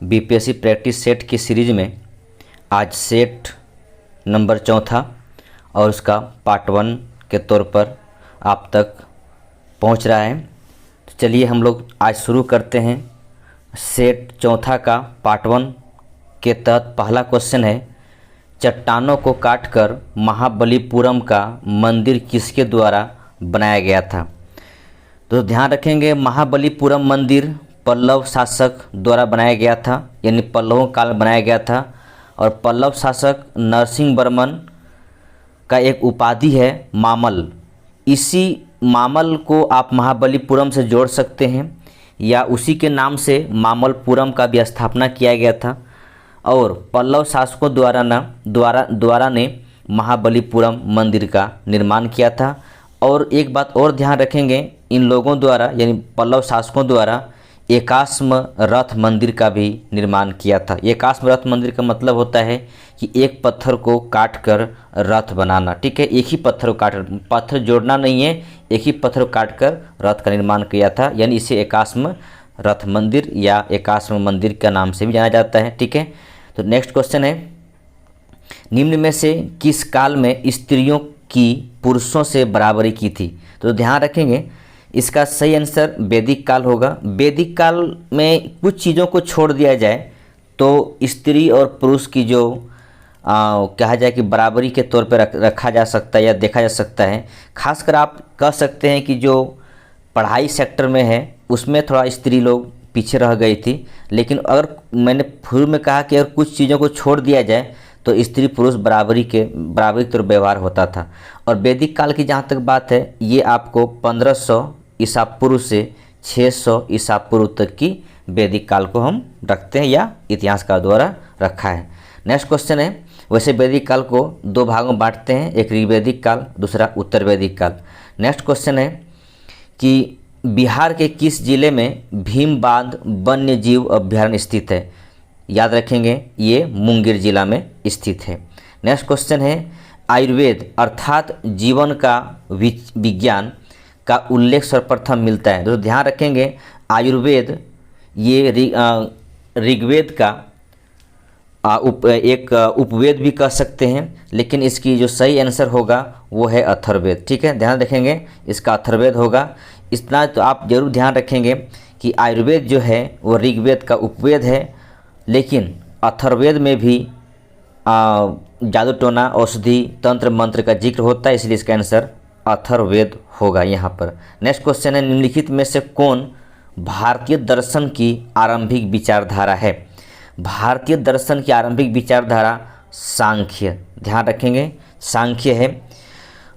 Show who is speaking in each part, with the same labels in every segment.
Speaker 1: BPSC practice set की series में आज सेट नंबर 4 और उसका पार्ट 1 के तौर पर आप तक पहुंच रहा है। तो चलिए हम लोग आज शुरू करते हैं। सेट 4 का पार्ट 1 के तहत पहला क्वेश्चन है, चट्टानों को काटकर महाबलीपुरम का मंदिर किसके द्वारा बनाया गया था। तो ध्यान रखेंगे, महाबलीपुरम मंदिर पल्लव शासक द्वारा बनाया गया था, यानी पल्लवों काल में बनाया गया था। और पल्लव शासक नरसिंह वर्मन का एक उपाधि है मामल। इसी मामल को आप महाबलीपुरम से जोड़ सकते हैं या उसी के नाम से मामलपुरम का भी स्थापना किया गया था। और पल्लव शासकों द्वारा ने महाबलीपुरम मंदिर का निर्माण किया था। और एक बात और ध्यान रखेंगे, इन लोगों द्वारा यानी पल्लव शासकों द्वारा एकाश्म रथ मंदिर का भी निर्माण किया था। एकाश्म रथ मंदिर का मतलब होता है कि एक पत्थर को काट कर रथ बनाना, ठीक है। एक ही पत्थर को काट, पत्थर जोड़ना नहीं है, एक ही पत्थर को काट कर रथ का निर्माण किया था, यानी इसे एकाश्म रथ मंदिर या एकाश्म मंदिर का नाम से भी जाना जाता है, ठीक है। तो नेक्स्ट क्वेश्चन है, निम्न में से किस काल में स्त्रियों की पुरुषों से बराबरी की थी। तो ध्यान रखेंगे, इसका सही आंसर वैदिक काल होगा। वैदिक काल में कुछ चीज़ों को छोड़ दिया जाए तो स्त्री और पुरुष की जो कहा जाए कि बराबरी के तौर पर रखा जा सकता है या देखा जा सकता है। खासकर आप कह सकते हैं कि जो पढ़ाई सेक्टर में है उसमें थोड़ा स्त्री लोग पीछे रह गई थी। लेकिन अगर मैंने शुरू में कहा कि अगर कुछ चीज़ों को छोड़ दिया जाए तो स्त्री पुरुष बराबरी तौर व्यवहार होता था। और वैदिक काल की जहाँ तक बात है, ये आपको 1500 ईसा पूर्व से 600 ईसा पूर्व तक की वैदिक काल को हम रखते हैं या इतिहासकार द्वारा रखा है। नेक्स्ट क्वेश्चन है, वैसे वैदिक काल को 2 भागों में बांटते हैं, एक ऋग्वैदिक काल, दूसरा उत्तर वैदिक काल। नेक्स्ट क्वेश्चन है कि बिहार के किस जिले में भीम बांध वन्य जीव अभ्यारण्य स्थित है। याद रखेंगे, ये मुंगेर जिला में स्थित है। नेक्स्ट क्वेश्चन है, आयुर्वेद अर्थात जीवन का विज्ञान का उल्लेख सर्वप्रथम मिलता है। तो ध्यान रखेंगे, आयुर्वेद ये ऋग्वेद का एक उपवेद भी कह सकते हैं, लेकिन इसकी जो सही आंसर होगा वो है अथर्ववेद, ठीक है। ध्यान रखेंगे, इसका अथर्ववेद होगा। इतना तो आप जरूर ध्यान रखेंगे कि आयुर्वेद जो है वो ऋग्वेद का उपवेद है, लेकिन अथर्ववेद में भी जादू टोना औषधि तंत्र मंत्र का जिक्र होता है, इसलिए इसका आंसर अथर्ववेद होगा यहाँ पर। नेक्स्ट क्वेश्चन है, निम्नलिखित में से कौन भारतीय दर्शन की आरंभिक विचारधारा है। भारतीय दर्शन की आरंभिक विचारधारा सांख्य। ध्यान रखेंगे, सांख्य है।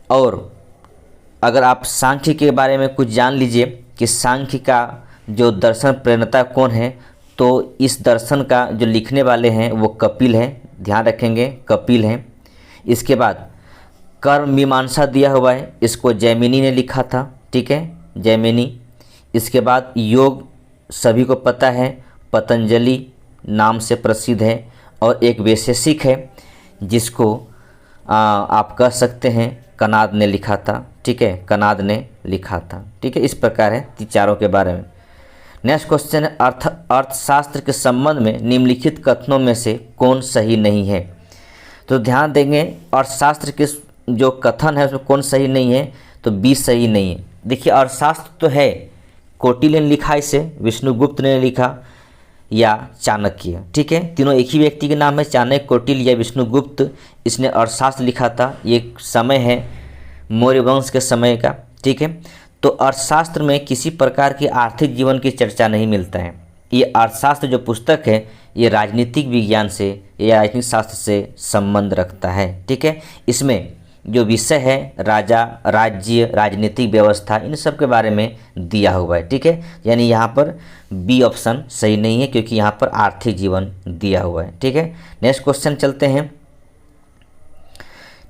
Speaker 1: और अगर आप सांख्य के बारे में कुछ जान लीजिए कि सांख्य का जो दर्शन प्रणेता कौन है, तो इस दर्शन का जो लिखने वाले हैं वो कपिल हैं। ध्यान रखेंगे, कपिल हैं। इसके बाद कर्म मीमांसा दिया हुआ है, इसको जैमिनी ने लिखा था, ठीक है, जैमिनी। इसके बाद योग सभी को पता है, पतंजलि नाम से प्रसिद्ध है। और एक वैशेषिक है जिसको आप कह सकते हैं कनाद ने लिखा था, ठीक है, कनाद ने लिखा था, ठीक है। इस प्रकार है चारों के बारे में। नेक्स्ट क्वेश्चन है, अर्थशास्त्र के संबंध में निम्नलिखित कथनों में से कौन सही नहीं है। तो ध्यान देंगे, अर्थशास्त्र के जो कथन है उसमें कौन सही नहीं है, तो बी सही नहीं है। देखिए, अर्थशास्त्र तो है, कौटिल्य ने लिखा, इसे विष्णुगुप्त ने लिखा या चाणक्य, ठीक है, तीनों एक ही व्यक्ति के नाम है, चाणक्य, कौटिल्य या विष्णुगुप्त। इसने अर्थशास्त्र लिखा था। ये समय है मौर्य वंश के समय का, ठीक है। तो अर्थशास्त्र में किसी प्रकार की आर्थिक जीवन की चर्चा नहीं मिलता है। ये अर्थशास्त्र जो पुस्तक है ये राजनीतिक विज्ञान से या राजनीतिक शास्त्र से संबंध रखता है, ठीक है। इसमें जो विषय है राजा, राज्य, राजनीतिक व्यवस्था, इन सब के बारे में दिया हुआ है, ठीक है। यानी यहाँ पर बी ऑप्शन सही नहीं है, क्योंकि यहाँ पर आर्थिक जीवन दिया हुआ है, ठीक है। नेक्स्ट क्वेश्चन चलते हैं,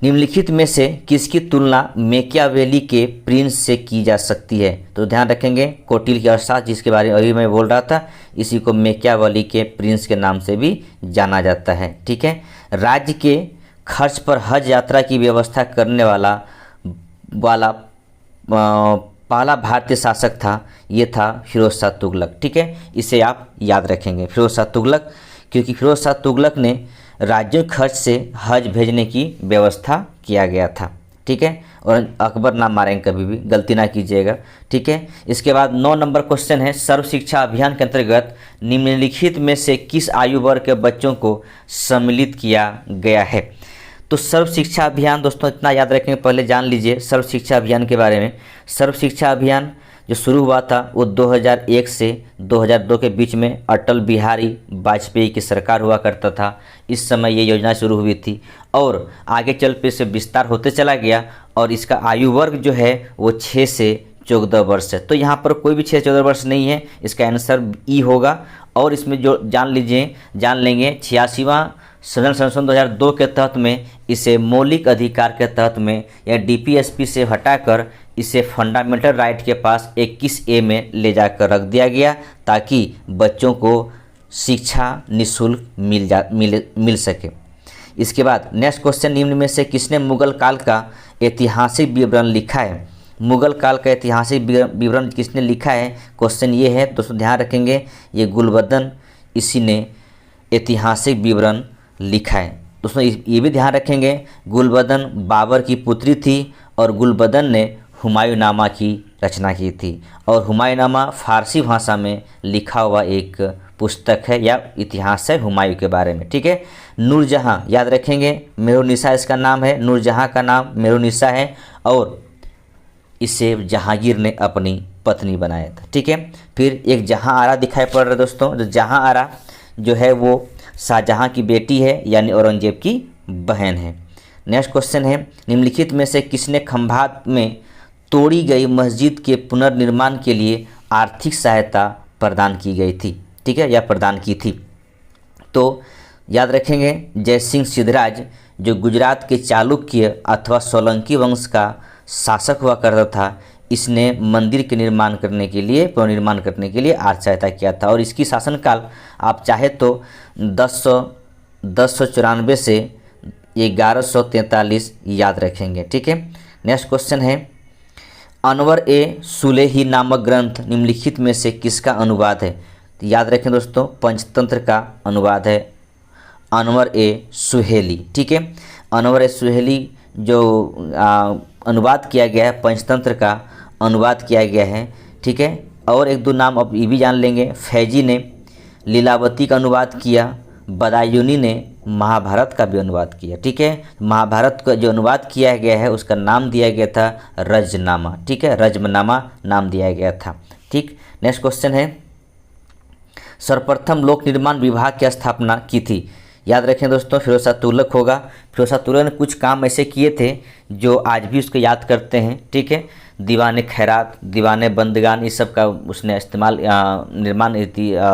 Speaker 1: निम्नलिखित में से किसकी तुलना मैकियावेली के प्रिंस से की जा सकती है। तो ध्यान रखेंगे, कौटिल्य की अर्थशास्त्र जिसके बारे में अभी मैं बोल रहा था, इसी को मैकियावेली के प्रिंस के नाम से भी जाना जाता है, ठीक है। राज्य के खर्च पर हज यात्रा की व्यवस्था करने वाला पहला भारतीय शासक था ये था फिरोज शाह तुगलक। ठीक है, इसे आप याद रखेंगे, फिरोज शाह तुगलक, क्योंकि फिरोज शाह तुगलक ने राज्यों खर्च से हज भेजने की व्यवस्था किया गया था। ठीक है, और अकबर नाम मारेंगे, कभी भी गलती ना कीजिएगा। ठीक है, इसके बाद 9 नंबर क्वेश्चन है, सर्व शिक्षा अभियान के अंतर्गत निम्नलिखित में से किस आयु वर्ग के बच्चों को सम्मिलित किया गया है। तो सर्व शिक्षा अभियान दोस्तों इतना याद रखेंगे, पहले जान लीजिए सर्व शिक्षा अभियान के बारे में। सर्व शिक्षा अभियान जो शुरू हुआ था वो 2001 से 2002 के बीच में अटल बिहारी वाजपेयी की सरकार हुआ करता था। इस समय ये योजना शुरू हुई थी और आगे चल पे से विस्तार होते चला गया और इसका आयु वर्ग जो है वो 6 से 14 वर्ष है। तो यहाँ पर कोई भी 6 से 14 वर्ष नहीं है, इसका आंसर ई होगा। और इसमें जो जान लेंगे 86वां संविधान संशोधन 2002 के तहत में इसे मौलिक अधिकार के तहत में या डीपीएसपी से हटाकर इसे फंडामेंटल राइट के पास 21A में ले जाकर रख दिया गया ताकि बच्चों को शिक्षा निःशुल्क मिल सके। इसके बाद नेक्स्ट क्वेश्चन, निम्न में से किसने मुगल काल का ऐतिहासिक विवरण लिखा है। मुगल काल का ऐतिहासिक विवरण किसने लिखा है, क्वेश्चन ये है दोस्तों, ध्यान रखेंगे ये गुलबदन इसी ने ऐतिहासिक विवरण लिखा है। दोस्तों ये भी ध्यान रखेंगे गुलबदन बाबर की पुत्री थी और गुलबदन ने हुमायूंनामा की रचना की थी और हुमायूंनामा फारसी भाषा में लिखा हुआ एक पुस्तक है या इतिहास है हुमायूं के बारे में। ठीक है, नूरजहाँ याद रखेंगे, मेहरुन्निसा इसका नाम है, नूरजहाँ का नाम मेहरुन्निसा है और इसे जहांगीर ने अपनी पत्नी बनाया था। ठीक है, फिर एक जहाँ आरा दिखाई पड़ रहा है दोस्तों, जो जहाँ आरा जो है वो शाहजहाँ की बेटी है यानी औरंगजेब की बहन है। नेक्स्ट क्वेश्चन है, निम्नलिखित में से किसने खंभात में तोड़ी गई मस्जिद के पुनर्निर्माण के लिए आर्थिक सहायता प्रदान की गई थी। ठीक है, या प्रदान की थी। तो याद रखेंगे जयसिंह सिद्धराज जो गुजरात के चालुक्य अथवा सोलंकी वंश का शासक हुआ करता था, इसने मंदिर के निर्माण करने के लिए पुनर्निर्माण करने के लिए आर्थिक सहायता किया था और इसकी शासनकाल आप चाहे तो 1094 से 1143 याद रखेंगे। ठीक है, नेक्स्ट क्वेश्चन है, अनवर ए सुलेही नामक ग्रंथ निम्नलिखित में से किसका अनुवाद है। तो याद रखें दोस्तों पंचतंत्र का अनुवाद है अनवर ए सुहेली। ठीक है, अनवर ए सुहेली जो अनुवाद किया गया है, पंचतंत्र का अनुवाद किया गया है। ठीक है, और एक दो नाम अब ये भी जान लेंगे, फैजी ने लीलावती का अनुवाद किया, बदायूनी ने महाभारत का भी अनुवाद किया। ठीक है, महाभारत का जो अनुवाद किया गया है उसका नाम दिया गया था रजनामा। ठीक है, रजमनामा नाम दिया गया था। ठीक, नेक्स्ट क्वेश्चन है, सर्वप्रथम लोक निर्माण विभाग की स्थापना की थी। याद रखें दोस्तों फिरोज शाह तुगलक होगा। फिरोज शाह तुगलक ने कुछ काम ऐसे किए थे जो आज भी उसको याद करते हैं। ठीक है, दीवान खैरात, दीवान बंदगान, इस सब का उसने इस्तेमाल निर्माण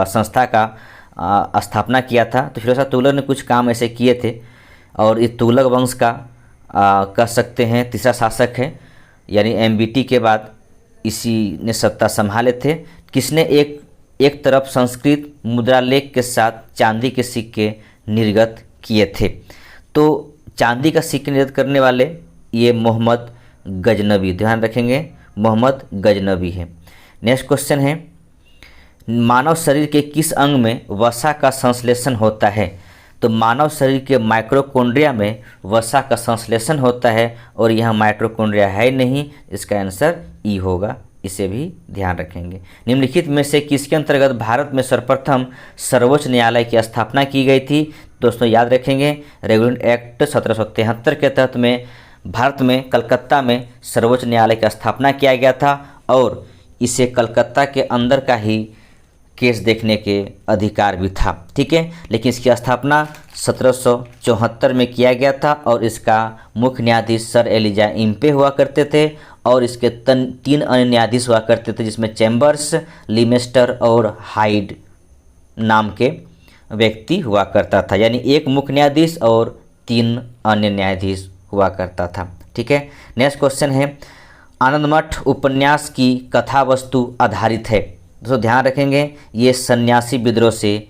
Speaker 1: संस्था का स्थापना किया था। तो फिरोज शाह तुगलक ने कुछ काम ऐसे किए थे और इस तुगलक वंश का कह सकते हैं तीसरा शासक है, यानी MBT के बाद इसी ने सत्ता संभाले थे। किसने एक तरफ संस्कृत मुद्रालेख के साथ चांदी के सिक्के निर्गत किए थे। तो चांदी का सिक्के निर्गत करने वाले ये मोहम्मद गजनबी, ध्यान रखेंगे मोहम्मद गजनबी है। नेक्स्ट क्वेश्चन है, मानव शरीर के किस अंग में वसा का संश्लेषण होता है। तो मानव शरीर के माइक्रोकोंड्रिया में वसा का संश्लेषण होता है और यहाँ माइक्रोकोंड्रिया है नहीं, इसका आंसर ई होगा, इसे भी ध्यान रखेंगे। निम्नलिखित में से किसके अंतर्गत भारत में सर्वप्रथम सर्वोच्च न्यायालय की स्थापना की गई थी। दोस्तों याद रखेंगे रेगुलेशन एक्ट 1773 के तहत में भारत में कलकत्ता में सर्वोच्च न्यायालय की स्थापना किया गया था और इसे कलकत्ता के अंदर का ही केस देखने के अधिकार भी था। ठीक है, लेकिन इसकी स्थापना 1774 में किया गया था और इसका मुख्य न्यायाधीश सर एलिजा इम्पे हुआ करते थे और इसके 3 अन्य न्यायाधीश हुआ करते थे जिसमें चैम्बर्स, लिमेस्टर और हाइड नाम के व्यक्ति हुआ करता था, यानी एक मुख्य न्यायाधीश और 3 अन्य न्यायाधीश हुआ करता था। ठीक है, नेक्स्ट क्वेश्चन है, आनंदमठ उपन्यास की कथा वस्तु आधारित है। दोस्तों ध्यान रखेंगे ये सन्यासी विद्रोह से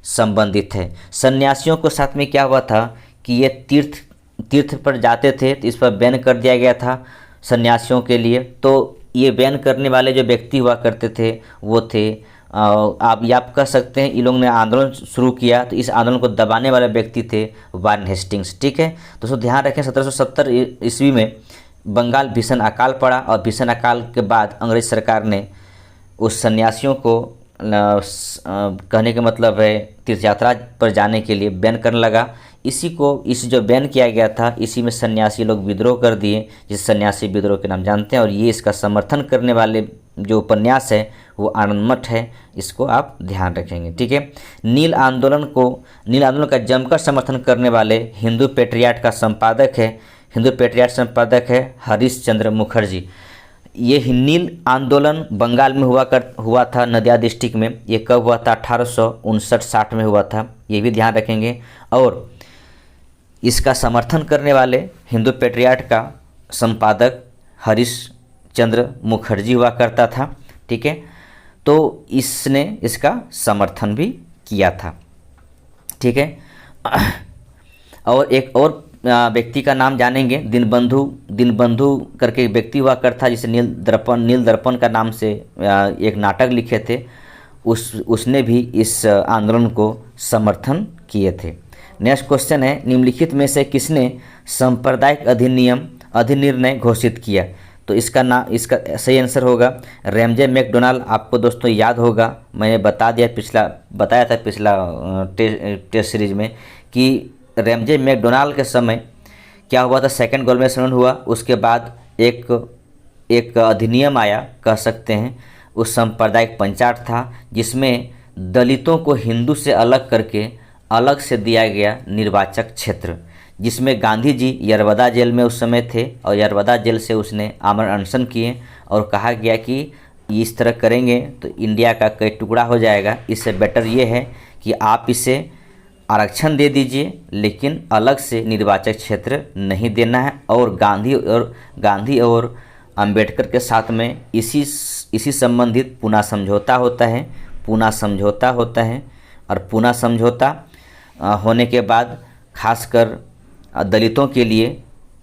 Speaker 1: संबंधित है। सन्यासियों को साथ में क्या हुआ था कि ये तीर्थ पर जाते थे तो इस पर बैन कर दिया गया था सन्यासियों के लिए। तो ये बैन करने वाले जो व्यक्ति हुआ करते थे वो थे आप कह सकते हैं इन लोगों ने आंदोलन शुरू किया, तो इस आंदोलन को दबाने वाले व्यक्ति थे वारेन हेस्टिंग्स। ठीक है, दोस्तों ध्यान रखें 1770 ईस्वी में बंगाल भीषण अकाल पड़ा और भीषण अकाल के बाद अंग्रेज सरकार ने उस सन्यासियों को कहने का मतलब है तीर्थ यात्रा पर जाने के लिए बैन करने लगा। इस जो बैन किया गया था इसी में सन्यासी लोग विद्रोह कर दिए, जिस सन्यासी विद्रोह के नाम जानते हैं। और ये इसका समर्थन करने वाले जो उपन्यास है वो आनंद मठ है, इसको आप ध्यान रखेंगे। ठीक है, नील आंदोलन का जमकर समर्थन करने वाले हिंदू पेट्रियाट का संपादक है हरीश चंद्र मुखर्जी। ये नील आंदोलन बंगाल में हुआ था नदिया डिस्ट्रिक्ट में। ये कब हुआ था? 1859-60 में हुआ था, ये भी ध्यान रखेंगे। और इसका समर्थन करने वाले हिंदू पेट्रियाट का संपादक हरीश चंद्र मुखर्जी हुआ करता था। ठीक है, तो इसने इसका समर्थन भी किया था। ठीक है, और एक और व्यक्ति का नाम जानेंगे, दीनबंधु करके एक व्यक्ति हुआ करता, जिसे नील दर्पण का नाम से एक नाटक लिखे थे। उसने भी इस आंदोलन को समर्थन किए थे। नेक्स्ट क्वेश्चन है, निम्नलिखित में से किसने सांप्रदायिक अधिनिर्णय घोषित किया? तो इसका सही आंसर होगा रैमजे मैकडोनाल्ड। आपको दोस्तों याद होगा, मैंने बताया था पिछला टेस्ट सीरीज में कि रैमजे मैकडोनाल्ड के समय क्या हुआ था, सेकंड गोल्डमेन सम्मेलन हुआ, उसके बाद एक अधिनियम आया, कह सकते हैं उस सांप्रदायिक पंचायत था, जिसमें दलितों को हिंदू से अलग करके अलग से दिया गया निर्वाचक क्षेत्र, जिसमें गांधी जी यरवदा जेल में उस समय थे और यरवदा जेल से उसने आमरण अनशन किए और कहा गया कि इस तरह करेंगे तो इंडिया का कई टुकड़ा हो जाएगा, इससे बेटर ये है कि आप इसे आरक्षण दे दीजिए लेकिन अलग से निर्वाचक क्षेत्र नहीं देना है। और गांधी और अंबेडकर के साथ में इसी संबंधित पूना समझौता होता है और पूना समझौता होने के बाद खासकर दलितों के लिए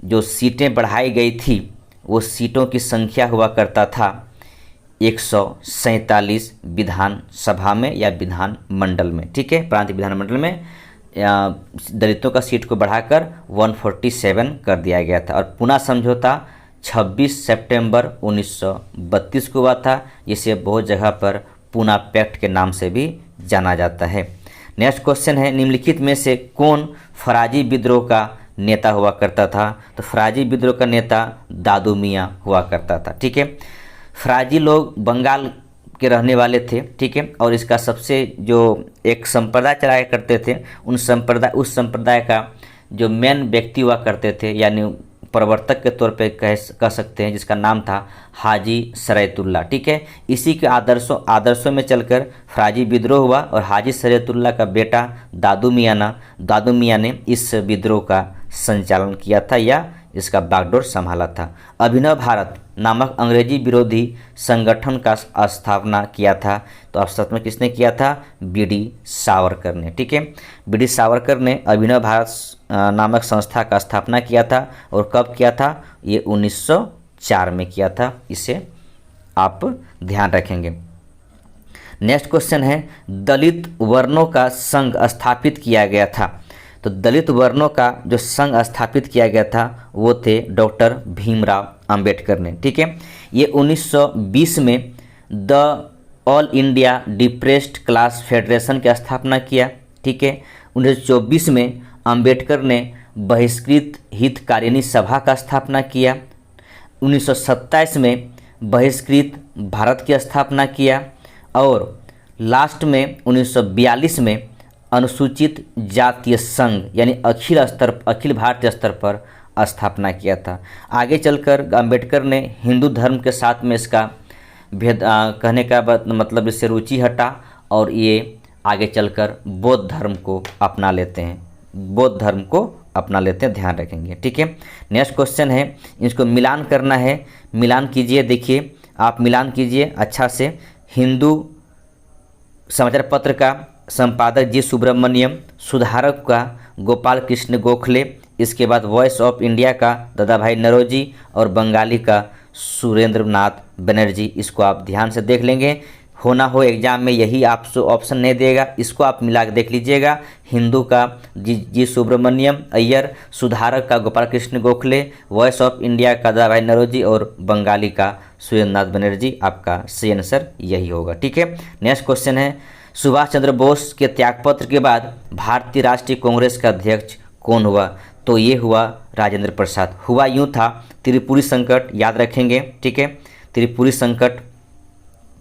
Speaker 1: जो सीटें बढ़ाई गई थी वो सीटों की संख्या हुआ करता था 147 विधानसभा में या विधान मंडल में। ठीक है, प्रांतीय विधान मंडल में दलितों का सीट को बढ़ाकर 147 कर दिया गया था। और पूना समझौता 26 सितंबर 1932 को हुआ था, जिसे बहुत जगह पर पूना पैक्ट के नाम से भी जाना जाता है। नेक्स्ट क्वेश्चन है, निम्नलिखित में से कौन फराजी विद्रोह का नेता हुआ करता था? तो फराजी विद्रोह का नेता दादू मियाँ हुआ करता था। ठीक है, फराजी लोग बंगाल के रहने वाले थे। ठीक है, और इसका सबसे जो एक संप्रदाय चलाया करते थे उस संप्रदाय का जो मेन व्यक्ति हुआ करते थे यानी प्रवर्तक के तौर पे कह सकते हैं, जिसका नाम था हाजी शरीयतुल्लाह। ठीक है, इसी के आदर्शों में चलकर फराजी विद्रोह हुआ और हाजी शरीयतुल्लाह का बेटा दादू मियाँ ने इस विद्रोह का संचालन किया था या इसका बागडोर संभाला था। अभिनव भारत नामक अंग्रेजी विरोधी संगठन का स्थापना किया था, तो अब में किसने किया था? बीडी सावरकर ने। ठीक है, बीडी सावरकर ने अभिनव भारत नामक संस्था का स्थापना किया था और कब किया था? ये 1904 में किया था, इसे आप ध्यान रखेंगे। नेक्स्ट क्वेश्चन है, दलित वर्णों का संघ स्थापित किया गया था। तो दलित वर्णों का जो संघ स्थापित किया गया था वो थे डॉक्टर भीमराव अंबेडकर ने। ठीक है, ये 1920 में the all India depressed class federation की स्थापना किया। ठीक है, 1924 में अंबेडकर ने बहिष्कृत हितकारिणी सभा का स्थापना किया। 1927 में बहिष्कृत भारत की स्थापना किया और लास्ट में 1942 में अनुसूचित जातीय संघ यानी अखिल भारतीय स्तर पर स्थापना किया था। आगे चलकर अंबेडकर ने हिंदू धर्म के साथ में इसका कहने का मतलब इससे रुचि हटा और ये आगे चलकर बौद्ध धर्म को अपना लेते हैं, ध्यान रखेंगे। ठीक है, नेक्स्ट क्वेश्चन है, इसको मिलान करना है, मिलान कीजिए। देखिए आप मिलान कीजिए अच्छा से। हिंदू समाचार पत्र का संपादक जी सुब्रमण्यम, सुधारक का गोपाल कृष्ण गोखले, इसके बाद वॉइस ऑफ इंडिया का दादा भाई नौरोजी और बंगाली का सुरेंद्र नाथ बनर्जी। इसको आप ध्यान से देख लेंगे, होना हो एग्जाम में यही आप ऑप्शन नहीं देगा, इसको आप मिला के देख लीजिएगा। हिंदू का जी सुब्रमण्यम अय्यर, सुधारक का Gopal Krishna Gokhale, voice of India का दादाभाई नौरोजी और बंगाली का सुरेंद्र नाथ बनर्जी। आपका सही आंसर यही होगा। ठीक है, नेक्स्ट क्वेश्चन है, सुभाष चंद्र बोस के त्यागपत्र के बाद भारतीय राष्ट्रीय कांग्रेस का अध्यक्ष कौन हुआ? तो ये हुआ राजेंद्र प्रसाद। हुआ यूँ था, त्रिपुरी संकट याद रखेंगे। ठीक है, त्रिपुरी संकट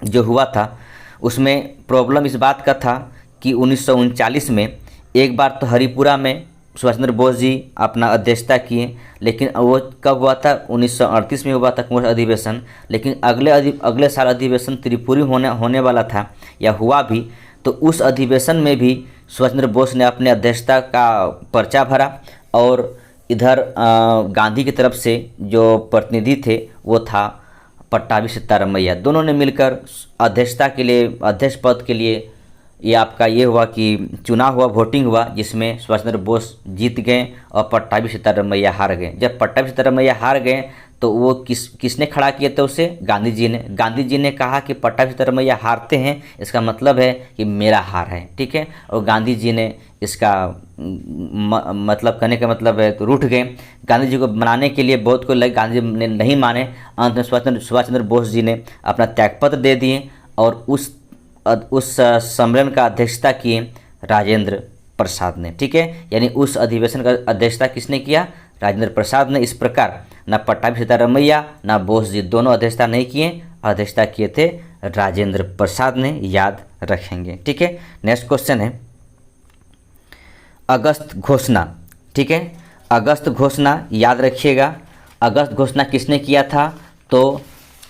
Speaker 1: जो हुआ था उसमें प्रॉब्लम इस बात का था कि 1939 में एक बार तो हरिपुरा में सुभाष चंद्र बोस जी अपना अध्यक्षता किए, लेकिन वो कब हुआ था? 1938 में हुआ था कांग्रेस अधिवेशन, लेकिन अगले साल अधिवेशन त्रिपुरी होने वाला था या हुआ भी, तो उस अधिवेशन में भी सुभाष चंद्र बोस ने अपने अध्यक्षता का पर्चा भरा और इधर गांधी की तरफ से जो प्रतिनिधि थे वो था पट्टाभी सीतारामैया। दोनों ने मिलकर अध्यक्षता के लिए, अध्यक्ष पद के लिए ये आपका ये हुआ कि चुनाव हुआ, वोटिंग हुआ, जिसमें सुभाष चंद्र बोस जीत गए और पट्टाभी सीतारामैया हार गए। जब पट्टाभी सीतारामैया हार गए तो वो किसने खड़ा किया था उसे? गांधी जी ने। गांधी जी ने कहा कि पट्टाभी सीतारामैया हारते हैं, इसका मतलब है कि मेरा हार है। ठीक है, और गांधी जी ने इसका मतलब कहने का मतलब है तो रूठ गए। गांधी जी को मनाने के लिए बहुत को लगे, गांधी जी ने नहीं माने। अंत में सुभाष चंद्र बोस जी ने अपना त्यागपत्र दे दिए और उस सम्मेलन का अध्यक्षता किए राजेंद्र प्रसाद ने। ठीक है, यानी उस अधिवेशन का अध्यक्षता किसने किया? राजेंद्र प्रसाद ने। इस प्रकार ना पट्टाभी सीतारामैया ना बोस जी दोनों अध्यक्षता नहीं किए, अध्यक्षता किए थे राजेंद्र प्रसाद ने, याद रखेंगे। ठीक है, नेक्स्ट क्वेश्चन है अगस्त घोषणा। ठीक है, अगस्त घोषणा याद रखिएगा। अगस्त घोषणा किसने किया था? तो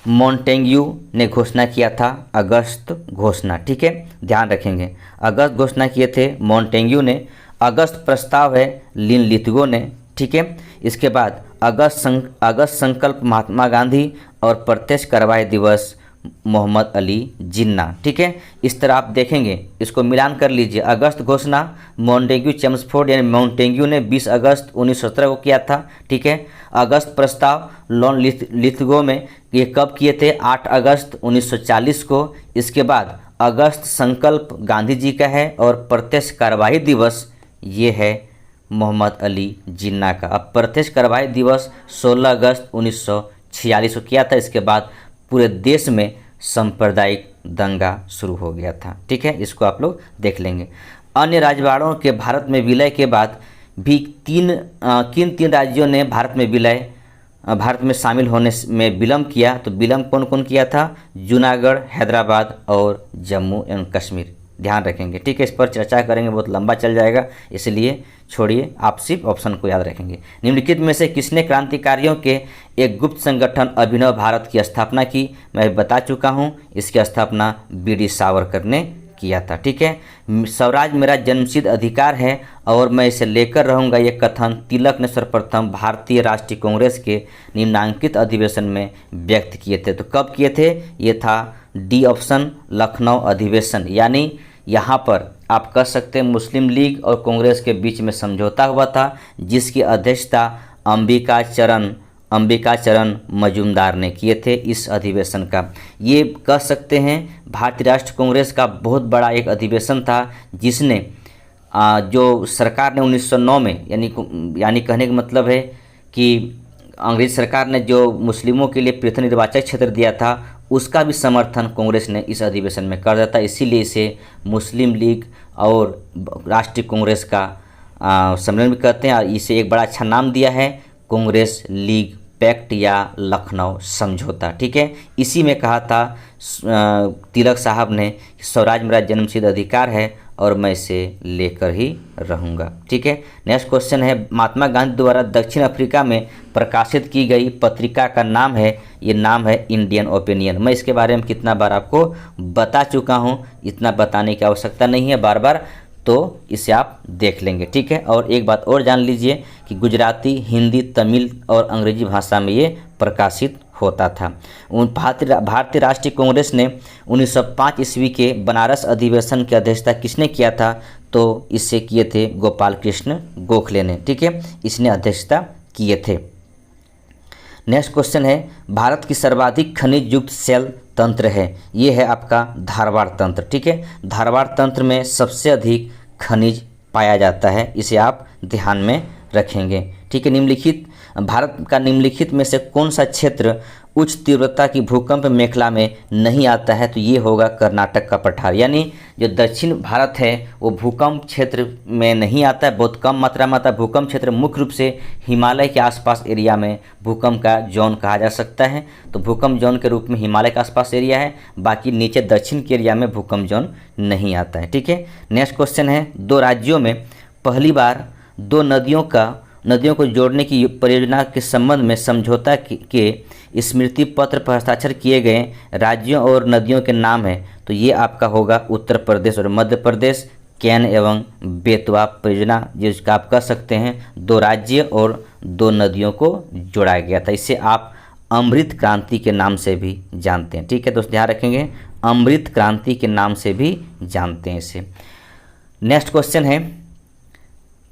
Speaker 1: मॉन्टेग्यू ने घोषणा किया था अगस्त घोषणा। ठीक है, ध्यान रखेंगे, अगस्त घोषणा किए थे मॉन्टेग्यू ने। अगस्त प्रस्ताव है लिनलिथगो ने। ठीक है, इसके बाद अगस्त संकल्प महात्मा गांधी और प्रत्यक्ष कार्रवाई दिवस मोहम्मद अली जिन्ना। ठीक है, इस तरह आप देखेंगे, इसको मिलान कर लीजिए। अगस्त घोषणा मॉन्टेग्यू चेम्सफोर्ड यानी मॉन्टेग्यू ने 20 अगस्त 1917 को किया था। ठीक है, अगस्त प्रस्ताव लॉन लिथगो में ये कब किए थे? 8 अगस्त 1940 को। इसके बाद अगस्त संकल्प गांधी जी का है और प्रत्यक्ष कार्रवाई दिवस ये है मोहम्मद अली जिन्ना का। अब प्रत्यक्ष कार्रवाई दिवस 16 अगस्त 1946 को किया था। इसके बाद पूरे देश में सांप्रदायिक दंगा शुरू हो गया था। ठीक है, इसको आप लोग देख लेंगे। अन्य राजवाड़ों के भारत में विलय के बाद भी किन तीन राज्यों ने भारत में शामिल होने में विलम्ब किया? तो विलम्ब कौन कौन किया था? जूनागढ़, हैदराबाद और जम्मू एवं कश्मीर। ध्यान रखेंगे। ठीक है, इस पर चर्चा करेंगे, बहुत लंबा चल जाएगा, इसलिए छोड़िए, आप सिर्फ ऑप्शन को याद रखेंगे। निम्नलिखित में से किसने क्रांतिकारियों के एक गुप्त संगठन अभिनव भारत की स्थापना की? मैं बता चुका हूँ, इसकी स्थापना बी.डी. सावरकर ने किया था। ठीक है, स्वराज मेरा जन्मसिद्ध अधिकार है और मैं इसे लेकर रहूँगा, ये कथन तिलक ने सर्वप्रथम भारतीय राष्ट्रीय कांग्रेस के निम्नांकित अधिवेशन में व्यक्त किए थे। तो कब किए थे? ये था डी ऑप्शन, लखनऊ अधिवेशन। यानी यहाँ पर आप कह सकते हैं मुस्लिम लीग और कांग्रेस के बीच में समझौता हुआ था, जिसकी अध्यक्षता अंबिका चरण मजूमदार ने किए थे इस अधिवेशन का। ये कह सकते हैं भारतीय राष्ट्रीय कांग्रेस का बहुत बड़ा एक अधिवेशन था, जिसने जो सरकार ने 1909 में यानी कहने का मतलब है कि अंग्रेज सरकार ने जो मुस्लिमों के लिए पृथक निर्वाचन क्षेत्र दिया था, उसका भी समर्थन कांग्रेस ने इस अधिवेशन में कर दिया था। इसीलिए इसे मुस्लिम लीग और राष्ट्रीय कांग्रेस का सम्मेलन भी कहते हैं, और इसे एक बड़ा अच्छा नाम दिया है कांग्रेस लीग पैक्ट या लखनऊ समझौता। ठीक है, इसी में कहा था तिलक साहब ने स्वराज मेरा जन्मसिद्ध अधिकार है और मैं इसे लेकर ही रहूँगा। ठीक है, नेक्स्ट क्वेश्चन है महात्मा गांधी द्वारा दक्षिण अफ्रीका में प्रकाशित की गई पत्रिका का नाम है, ये नाम है इंडियन ओपिनियन। मैं इसके बारे में कितना बार आपको बता चुका हूँ, इतना बताने की आवश्यकता नहीं है बार बार, तो इसे आप देख लेंगे। ठीक है, और एक बात और जान लीजिए कि गुजराती, हिंदी, तमिल और अंग्रेजी भाषा में ये प्रकाशित होता था। भारतीय राष्ट्रीय कांग्रेस ने 1905 ईस्वी के बनारस अधिवेशन की अध्यक्षता किसने किया था? तो इससे किए थे गोपाल कृष्ण गोखले ने। ठीक है, इसने अध्यक्षता किए थे। नेक्स्ट क्वेश्चन है, भारत की सर्वाधिक खनिज युक्त सेल तंत्र है, ये है आपका धारवाड़ तंत्र। ठीक है, धारवाड़ तंत्र में सबसे अधिक खनिज पाया जाता है, इसे आप ध्यान में रखेंगे। ठीक है, निम्नलिखित भारत का निम्नलिखित में से कौन सा क्षेत्र उच्च तीव्रता की भूकंप मेखला में नहीं आता है, तो ये होगा कर्नाटक का पठार। यानी जो दक्षिण भारत है वो भूकंप क्षेत्र में नहीं आता है, बहुत कम मात्रा में आता है। भूकंप क्षेत्र मुख्य रूप से हिमालय के आसपास एरिया में भूकंप का जोन कहा जा सकता है, तो भूकंप जोन के रूप में हिमालय के आसपास एरिया है, बाकी नीचे दक्षिण के एरिया में भूकंप जोन नहीं आता है। ठीक है, नेक्स्ट क्वेश्चन है, दो राज्यों में पहली बार दो नदियों को जोड़ने की परियोजना के संबंध में समझौता के स्मृति पत्र पर हस्ताक्षर किए गए राज्यों और नदियों के नाम है, तो ये आपका होगा उत्तर प्रदेश और मध्य प्रदेश। कैन एवं बेतवा परियोजना जिसका आप कह सकते हैं दो राज्य और दो नदियों को जोड़ा गया था, इसे आप अमृत क्रांति के नाम से भी जानते हैं। ठीक है दोस्त, ध्यान रखेंगे, अमृत क्रांति के नाम से भी जानते हैं इसे। नेक्स्ट क्वेश्चन है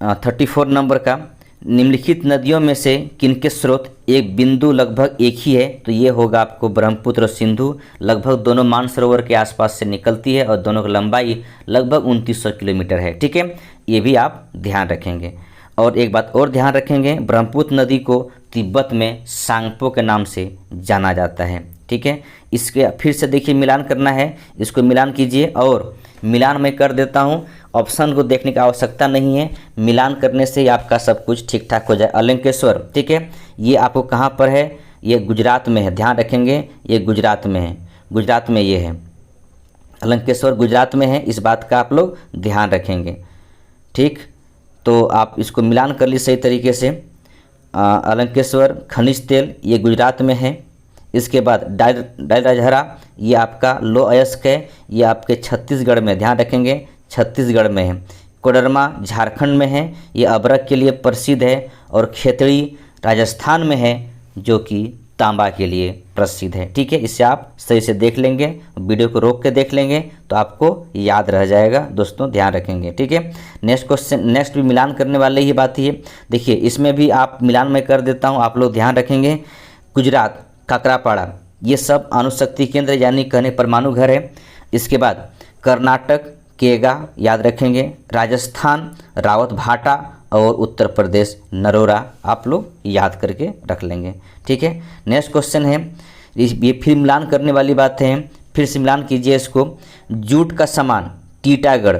Speaker 1: 34 नंबर का, निम्नलिखित नदियों में से किनके स्रोत एक बिंदु लगभग एक ही है, तो ये होगा आपको ब्रह्मपुत्र और सिंधु। लगभग दोनों मानसरोवर के आसपास से निकलती है और दोनों की लंबाई लगभग 2900 किलोमीटर है। ठीक है, ये भी आप ध्यान रखेंगे। और एक बात और ध्यान रखेंगे, ब्रह्मपुत्र नदी को तिब्बत में सांगपो के नाम से जाना जाता है। ठीक है, इसके फिर से देखिए मिलान करना है, इसको मिलान कीजिए और मिलान मैं कर देता हूँ, ऑप्शन को देखने की आवश्यकता नहीं है, मिलान करने से ही आपका सब कुछ ठीक ठाक हो जाए। अलंकेश्वर, ठीक है, ये आपको कहाँ पर है, ये गुजरात में है, ध्यान रखेंगे, ये गुजरात में है, गुजरात में ये है अलंकेश्वर, गुजरात में है, इस बात का आप लोग ध्यान रखेंगे। ठीक, तो आप इसको मिलान कर ली सही तरीके से। अलंकेश्वर खनिज तेल ये गुजरात में है। इसके बाद डाल राजहरा ये आपका लो अयस्क है, ये आपके छत्तीसगढ़ में, ध्यान रखेंगे छत्तीसगढ़ में है। कोडरमा झारखंड में है, ये अबरक के लिए प्रसिद्ध है। और खेतड़ी राजस्थान में है जो कि तांबा के लिए प्रसिद्ध है। ठीक है, इससे आप सही से देख लेंगे, वीडियो को रोक के देख लेंगे तो आपको याद रह जाएगा दोस्तों, ध्यान रखेंगे। ठीक है, नेक्स्ट क्वेश्चन, नेक्स्ट भी मिलान करने वाले ही बात ही है। देखिए इसमें भी आप मिलान में कर देता हूँ, आप लोग ध्यान रखेंगे। गुजरात काकरापाड़ा ये सब अणुशक्ति केंद्र यानी कहने परमाणु घर है। इसके बाद कर्नाटक केगा याद रखेंगे, राजस्थान रावत भाटा और उत्तर प्रदेश नरोरा आप लोग याद करके रख लेंगे। ठीक है, नेक्स्ट क्वेश्चन है, ये फिर मिलान करने वाली बात है, फिर से मिलान कीजिए इसको। जूट का सामान टीटागढ़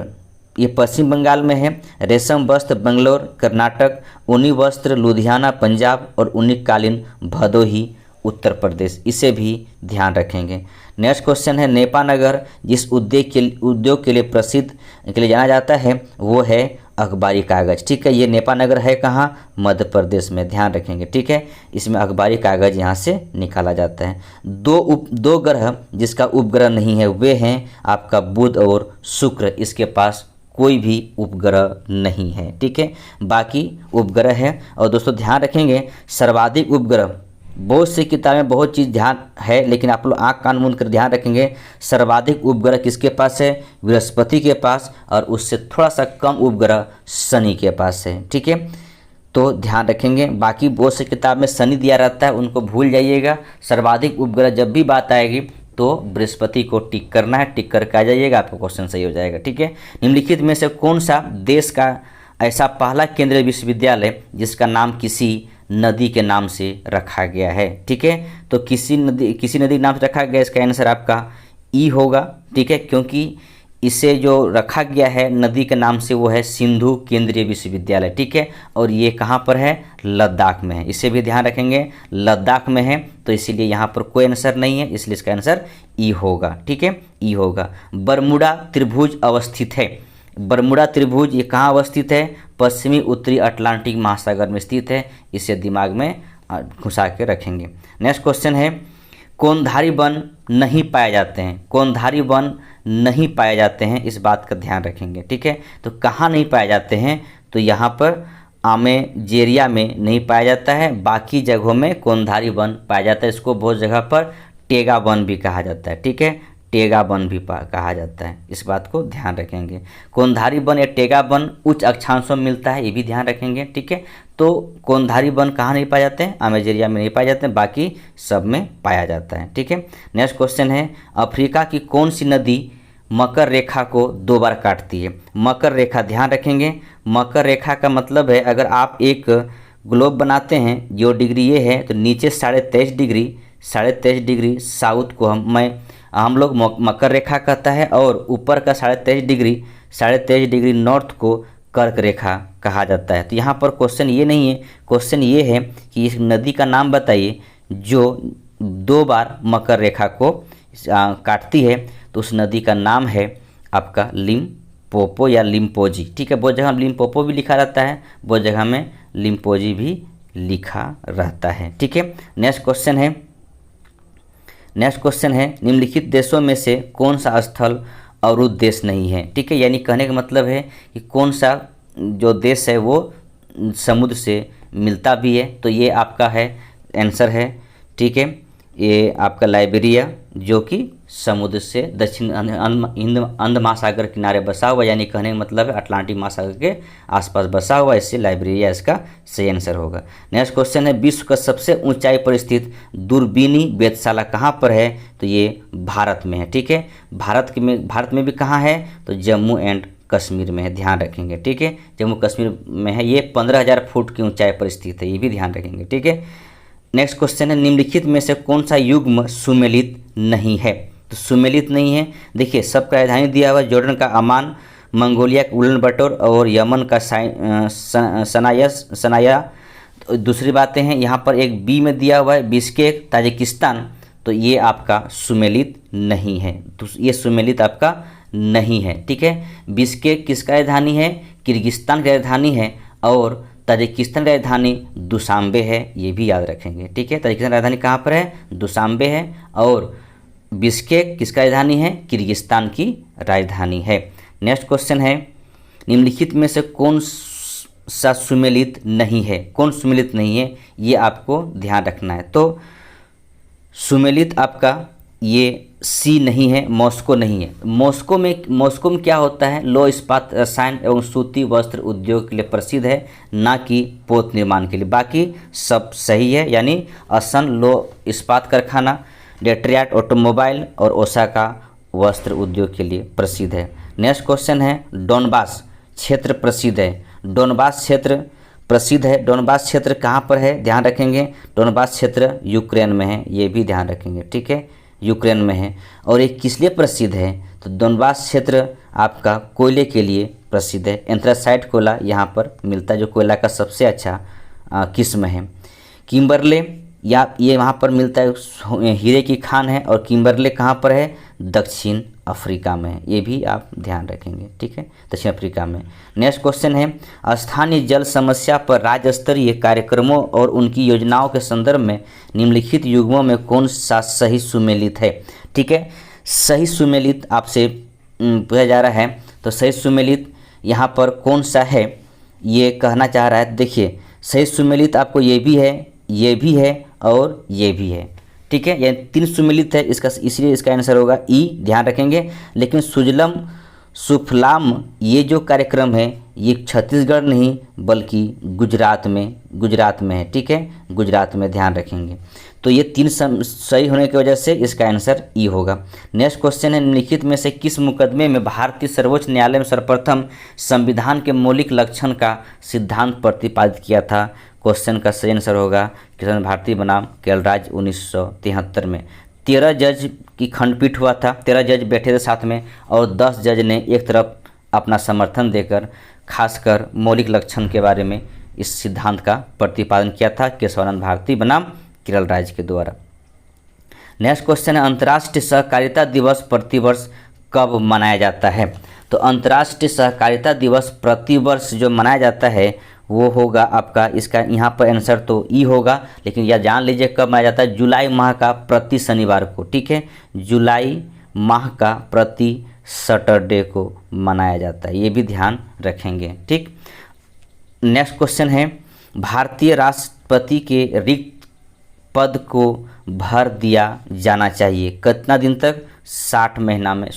Speaker 1: ये पश्चिम बंगाल में है। रेशम वस्त्र बंगलोर कर्नाटक, ऊनी वस्त्र लुधियाना पंजाब और ऊनी कालीन भदोही उत्तर प्रदेश, इसे भी ध्यान रखेंगे। नेक्स्ट क्वेश्चन है, नेपानगर जिस उद्योग के लिए प्रसिद्ध के लिए जाना जाता है वो है अखबारी कागज़। ठीक है, ये नेपानगर है कहाँ, मध्य प्रदेश में, ध्यान रखेंगे। ठीक है, इसमें अखबारी कागज़ यहाँ से निकाला जाता है। दो ग्रह जिसका उपग्रह नहीं है वे हैं आपका बुध और शुक्र, इसके पास कोई भी उपग्रह नहीं है। ठीक है, बाकी उपग्रह है। और दोस्तों ध्यान रखेंगे सर्वाधिक उपग्रह, बहुत सी किताबें बहुत चीज़ ध्यान है, लेकिन आप लोग आँख कान मूंद कर ध्यान रखेंगे। सर्वाधिक उपग्रह किसके पास है, बृहस्पति के पास, और उससे थोड़ा सा कम उपग्रह शनि के पास है। ठीक है, तो ध्यान रखेंगे। बाकी बहुत सी किताब में शनि दिया रहता है, उनको भूल जाइएगा। सर्वाधिक उपग्रह जब भी बात आएगी तो बृहस्पति को टिक करना है, टिक करके आ जाइएगा, आपका क्वेश्चन सही हो जाएगा। ठीक है, निम्नलिखित में से कौन सा देश का ऐसा पहला केंद्रीय विश्वविद्यालय जिसका नाम किसी नदी के नाम से रखा गया है। ठीक है, तो किसी नदी के नाम से रखा गया, इसका आंसर आपका ई होगा। ठीक है, क्योंकि इसे जो रखा गया है नदी के नाम से वो है सिंधु केंद्रीय विश्वविद्यालय। ठीक है, और ये कहाँ पर है, लद्दाख में है, इसे भी ध्यान रखेंगे, लद्दाख में है, तो इसीलिए यहाँ पर कोई आंसर नहीं है, इसलिए इसका आंसर ई होगा। ठीक है, ई होगा। बरमुडा त्रिभुज अवस्थित है, बरमुडा त्रिभुज ये कहाँ अवस्थित है, पश्चिमी उत्तरी अटलांटिक महासागर में स्थित है, इसे दिमाग में घुसा के रखेंगे। नेक्स्ट क्वेश्चन है, कोनधारी वन नहीं पाए जाते हैं, कोनधारी वन नहीं पाए जाते हैं, इस बात का ध्यान रखेंगे। ठीक है, तो कहाँ नहीं पाए जाते हैं, तो यहाँ पर आमेजेरिया में नहीं पाया जाता है, बाकी जगहों में कोनधारी वन पाया जाता है। इसको बहुत जगह पर टेगा वन भी कहा जाता है। ठीक है, टेगा वन भी कहा जाता है, इस बात को ध्यान रखेंगे। कोनधारी वन या टेगा वन उच्च अक्षांशों में मिलता है, ये भी ध्यान रखेंगे, ठीक है। तो कोनधारी वन कहाँ नहीं पाए जाते हैं? अमेजन एरिया में नहीं पाए जाते हैं, बाकी सब में पाया जाता है, ठीक है। नेक्स्ट क्वेश्चन है, अफ्रीका की कौन सी नदी मकर रेखा को 2 बार काटती है? मकर रेखा ध्यान रखेंगे, मकर रेखा का मतलब है अगर आप एक ग्लोब बनाते हैं, जो डिग्री ये है तो नीचे 23.5 डिग्री साउथ को हम लोग मकर रेखा कहता है, और ऊपर का 23.5 डिग्री नॉर्थ को कर्क रेखा कहा जाता है। तो यहाँ पर क्वेश्चन ये नहीं है, क्वेश्चन ये है कि इस नदी का नाम बताइए जो 2 बार मकर रेखा को काटती है। तो उस नदी का नाम है आपका लिम्पोपो या लिम्पोजी, ठीक है। बहुत जगह लिम्पोपो भी लिखा रहता है, बहुत जगह में लिम्पोजी भी लिखा रहता है, ठीक है। नेक्स्ट क्वेश्चन है निम्नलिखित देशों में से कौन सा स्थल अवरुद्ध देश नहीं है? ठीक है, यानी कहने का मतलब है कि कौन सा जो देश है वो समुद्र से मिलता भी है। तो ये आपका है आंसर है, ठीक है। ये आपका लाइबेरिया जो कि समुद्र से दक्षिण अंध महासागर किनारे बसा हुआ, यानी कहने का मतलब है अटलांटिक महासागर के आसपास बसा हुआ, इससे लाइबेरिया इसका सही आंसर होगा। नेक्स्ट क्वेश्चन है, विश्व का सबसे ऊंचाई पर स्थित दूरबीनी वेधशाला कहाँ पर है? तो ये भारत में है, ठीक है। भारत में भी कहाँ है? तो जम्मू एंड कश्मीर में है, ध्यान रखेंगे, ठीक है। जम्मू कश्मीर में है, ये 15,000 फुट की ऊंचाई पर स्थित है, ये भी ध्यान रखेंगे, ठीक है। नेक्स्ट क्वेश्चन है, निम्नलिखित में से कौन सा युग्म सुमेलित नहीं है? तो सुमेलित नहीं है, देखिए सबका राजधानी दिया हुआ, जॉर्डन का अमान, मंगोलिया का उलन बटोर और यमन का सनाया। तो दूसरी बातें हैं, यहाँ पर एक बी में दिया हुआ है बिश्केक ताजिकिस्तान, तो ये आपका सुमेलित नहीं है, तो ये सुमेलित आपका नहीं है, ठीक है। बिश्केक किसका राजधानी है? किर्गिस्तान की राजधानी है, और ताजिकिस्तान की राजधानी दुशांबे है, ये भी याद रखेंगे, ठीक है। ताजिकिस्तान की राजधानी कहाँ पर है? दुशांबे है, और बिश्केक किसका राजधानी है? किर्गिस्तान की राजधानी है। नेक्स्ट क्वेश्चन है, निम्नलिखित में से कौन सा सुमेलित नहीं है? कौन सुमेलित नहीं है, ये आपको ध्यान रखना है। तो सुमेलित आपका ये सी नहीं है, मॉस्को नहीं है। मॉस्को में क्या होता है? लो इस्पात रसायन एवं सूती वस्त्र उद्योग के लिए प्रसिद्ध है, ना कि पोत निर्माण के लिए। बाकी सब सही है, यानी असन लो इस्पात कारखाना, डेट्रियाट ऑटोमोबाइल और ओसाका वस्त्र उद्योग के लिए प्रसिद्ध है। नेक्स्ट क्वेश्चन है, डोनबास क्षेत्र प्रसिद्ध है। डोनबास क्षेत्र प्रसिद्ध है, डोनबास क्षेत्र कहाँ पर है? ध्यान रखेंगे, डोनबास क्षेत्र यूक्रेन में है, ये भी ध्यान रखेंगे, ठीक है, यूक्रेन में है। और ये किस लिए प्रसिद्ध है? तो डोनबास क्षेत्र आपका कोयले के लिए प्रसिद्ध है। एंथ्रासाइट कोयला यहाँ पर मिलता है, जो कोयला का सबसे अच्छा किस्म है। किम्बरले या ये वहाँ पर मिलता है, हीरे की खान है, और किम्बरले कहाँ पर है? दक्षिण अफ्रीका में है, ये भी आप ध्यान रखेंगे, ठीक है, दक्षिण अफ्रीका में। नेक्स्ट क्वेश्चन है, स्थानीय जल समस्या पर राज्य स्तरीय कार्यक्रमों और उनकी योजनाओं के संदर्भ में निम्नलिखित युग्मों में कौन सा सही सुमेलित है? ठीक है, सही सुमेलित आपसे पूछा जा रहा है, तो सही सुमेलित यहाँ पर कौन सा है ये कहना चाह रहा है। देखिए सही सुमेलित आपको ये भी है, ये भी है और ये भी है, ठीक है, यानी 3 सुमेलित है इसका, इसलिए इसका आंसर होगा ई, ध्यान रखेंगे। लेकिन सुजलम सुफलाम ये जो कार्यक्रम है ये छत्तीसगढ़ नहीं बल्कि गुजरात में है, ठीक है, गुजरात में, ध्यान रखेंगे। तो ये 3 सही होने की वजह से इसका आंसर ई होगा। नेक्स्ट क्वेश्चन है, निम्नलिखित में से किस मुकदमे में भारतीय सर्वोच्च न्यायालय में सर्वप्रथम संविधान के मौलिक लक्षण का सिद्धांत प्रतिपादित किया था? क्वेश्चन का सही आंसर होगा कृष्ण भारती बनाम केलराज 1973 में। 13 जज की खंडपीठ हुआ था, 13 जज बैठे थे साथ में, और 10 जज ने एक तरफ अपना समर्थन देकर खासकर मौलिक लक्षण के बारे में इस सिद्धांत का प्रतिपादन किया था केशवानंद भारती बनाम केलराज के द्वारा। नेक्स्ट क्वेश्चन है, अंतर्राष्ट्रीय सहकारिता दिवस प्रतिवर्ष कब मनाया जाता है? तो अंतर्राष्ट्रीय सहकारिता दिवस प्रतिवर्ष जो मनाया जाता है वो होगा आपका, इसका यहाँ पर आंसर तो ई होगा, लेकिन यह जान लीजिए कब मनाया जाता है, जुलाई माह का प्रति शनिवार को, ठीक है, जुलाई माह का प्रति सैटरडे को मनाया जाता है, ये भी ध्यान रखेंगे, ठीक। नेक्स्ट क्वेश्चन है, भारतीय राष्ट्रपति के रिक्त पद को भर दिया जाना चाहिए। कितना दिन तक? 60 महीना में,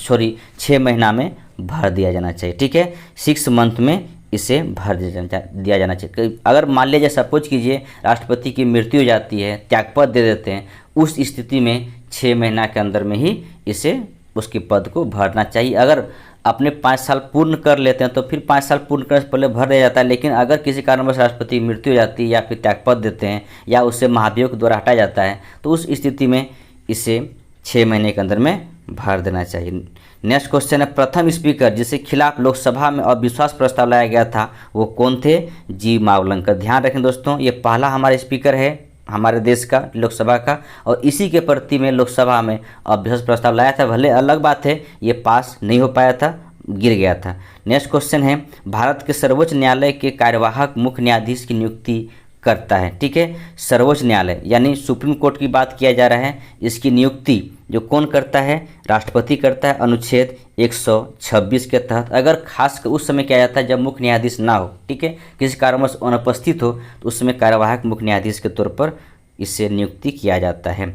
Speaker 1: 6 महीना में भर दिया जाना चाहिए। ठीक है, 6 मंथ में इसे भर दिया जाना चाहिए। अगर मान लीजिए सपोज कीजिए राष्ट्रपति की मृत्यु हो जाती है, त्यागपत्र दे देते हैं, उस स्थिति में 6 महीना के अंदर में ही इसे उसके पद को भरना चाहिए। अगर अपने 5 साल पूर्ण कर लेते हैं तो फिर 5 साल पूर्ण करने से पहले भर दिया जाता है। लेकिन अगर किसी कारणवश राष्ट्रपति की मृत्यु हो जाती है या फिर त्यागपत्र देते हैं या उससे महाभियोग के द्वारा हटाया जाता है तो उस स्थिति में इसे 6 महीने के अंदर में भर देना चाहिए। नेक्स्ट क्वेश्चन है, प्रथम स्पीकर जिसके खिलाफ लोकसभा में अविश्वास प्रस्ताव लाया गया था वो कौन थे? जी मावलंकर। ध्यान रखें दोस्तों, ये पहला हमारा स्पीकर है हमारे देश का, लोकसभा का, और इसी के प्रति में लोकसभा में अविश्वास प्रस्ताव लाया था। भले अलग बात है ये पास नहीं हो पाया था, गिर गया था। नेक्स्ट क्वेश्चन है, भारत के सर्वोच्च न्यायालय के कार्यवाहक मुख्य न्यायाधीश की नियुक्ति करता है। ठीक है, सर्वोच्च न्यायालय यानी सुप्रीम कोर्ट की बात किया जा रहा है, इसकी नियुक्ति जो कौन करता है? राष्ट्रपति करता है, अनुच्छेद 126 के तहत। अगर खास उस समय किया जाता है जब मुख्य न्यायाधीश ना हो, ठीक है, किसी कारणवश अनुपस्थित हो तो उस समय कार्यवाहक मुख्य न्यायाधीश के तौर पर इससे नियुक्ति किया जाता है।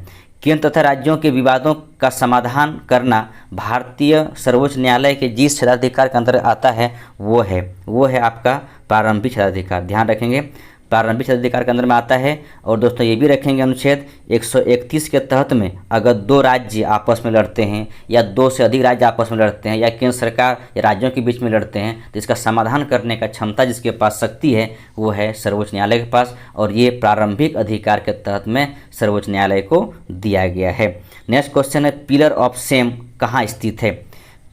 Speaker 1: केंद्र तथा राज्यों के विवादों का समाधान करना भारतीय सर्वोच्च न्यायालय के जिस क्षेत्राधिकार के अंदर आता है वो है आपका प्रारंभिक क्षेत्राधिकार। ध्यान रखेंगे, प्रारंभिक क्षेत्राधिकार के अंदर में आता है। और दोस्तों ये भी रखेंगे अनुच्छेद 131 के तहत में अगर 2 राज्य आपस में लड़ते हैं या 2 से अधिक राज्य आपस में लड़ते हैं या केंद्र सरकार या राज्यों के बीच में लड़ते हैं तो इसका समाधान करने का क्षमता जिसके पास शक्ति है वो है सर्वोच्च न्यायालय के पास, और ये प्रारंभिक अधिकार के तहत में सर्वोच्च न्यायालय को दिया गया है। नेक्स्ट क्वेश्चन है, पिलर ऑफ सेम कहाँ स्थित है?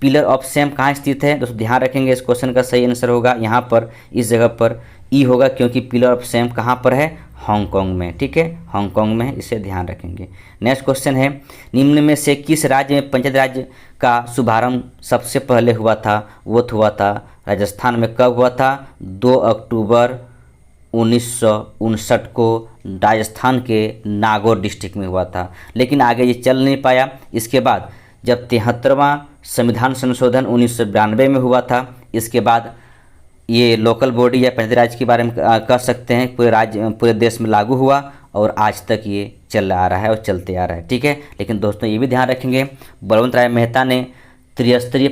Speaker 1: पिलर ऑफ सेम कहाँ स्थित है? दोस्तों ध्यान रखेंगे, इस क्वेश्चन का सही आंसर होगा यहाँ पर, इस जगह पर ई होगा, क्योंकि पिलर ऑफ सेम कहाँ पर है? हांगकांग में। ठीक है, हांगकांग में है, इसे ध्यान रखेंगे। नेक्स्ट क्वेश्चन है, निम्न में से किस राज्य में पंचायत राज का शुभारंभ सबसे पहले हुआ था? वो हुआ था राजस्थान में। कब हुआ था? 2 अक्टूबर 1959 को राजस्थान के नागौर डिस्ट्रिक्ट में हुआ था। लेकिन आगे ये चल नहीं पाया। इसके बाद जब 73वां संविधान संशोधन 1992 में हुआ था, इसके बाद ये लोकल बॉडी या पंचायती राज के बारे में कह सकते हैं पूरे देश में लागू हुआ और आज तक ये चल आ रहा है और चलते आ रहा है। ठीक है, लेकिन दोस्तों ये भी ध्यान रखेंगे, बलवंत राय मेहता ने त्रिस्तरीय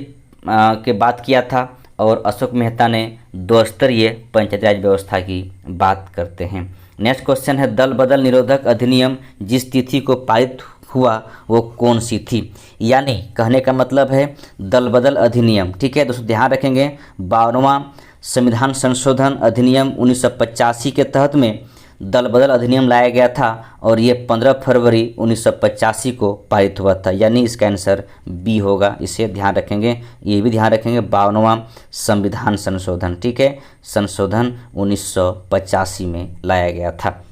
Speaker 1: के बात किया था और अशोक मेहता ने 2 स्तरीय पंचायती राज व्यवस्था की बात करते हैं। नेक्स्ट क्वेश्चन है, दल बदल निरोधक अधिनियम जिस तिथि को पारित हुआ वो कौन सी थी? यानी कहने का मतलब है दल बदल अधिनियम। ठीक है दोस्तों, ध्यान रखेंगे, 52वां संविधान संशोधन अधिनियम 1985 के तहत में दल बदल अधिनियम लाया गया था और ये 15 फरवरी 1985 को पारित हुआ था, यानी इसका आंसर बी होगा। इसे ध्यान रखेंगे, ये भी ध्यान रखेंगे, 52वां संविधान संशोधन। ठीक है, संशोधन 1985 में लाया गया था।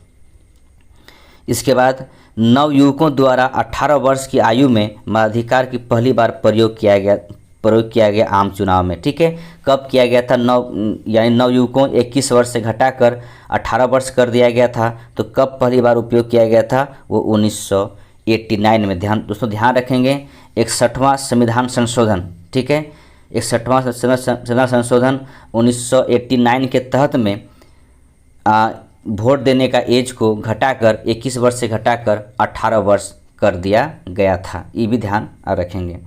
Speaker 1: इसके बाद नवयुवकों द्वारा 18 वर्ष की आयु में मताधिकार की पहली बार प्रयोग किया गया आम चुनाव में। ठीक है, कब किया गया था? नवयुवकों 21 वर्ष से घटाकर 18 वर्ष कर दिया गया था। तो कब पहली बार उपयोग किया गया था? वो 1989 में। दोस्तों ध्यान रखेंगे, 61वां संविधान संशोधन। ठीक है, 61वां संविधान संशोधन 1989 के तहत में वोट देने का एज को घटाकर 21 वर्ष से घटाकर 18 वर्ष कर दिया गया था। ये भी ध्यान रखेंगे।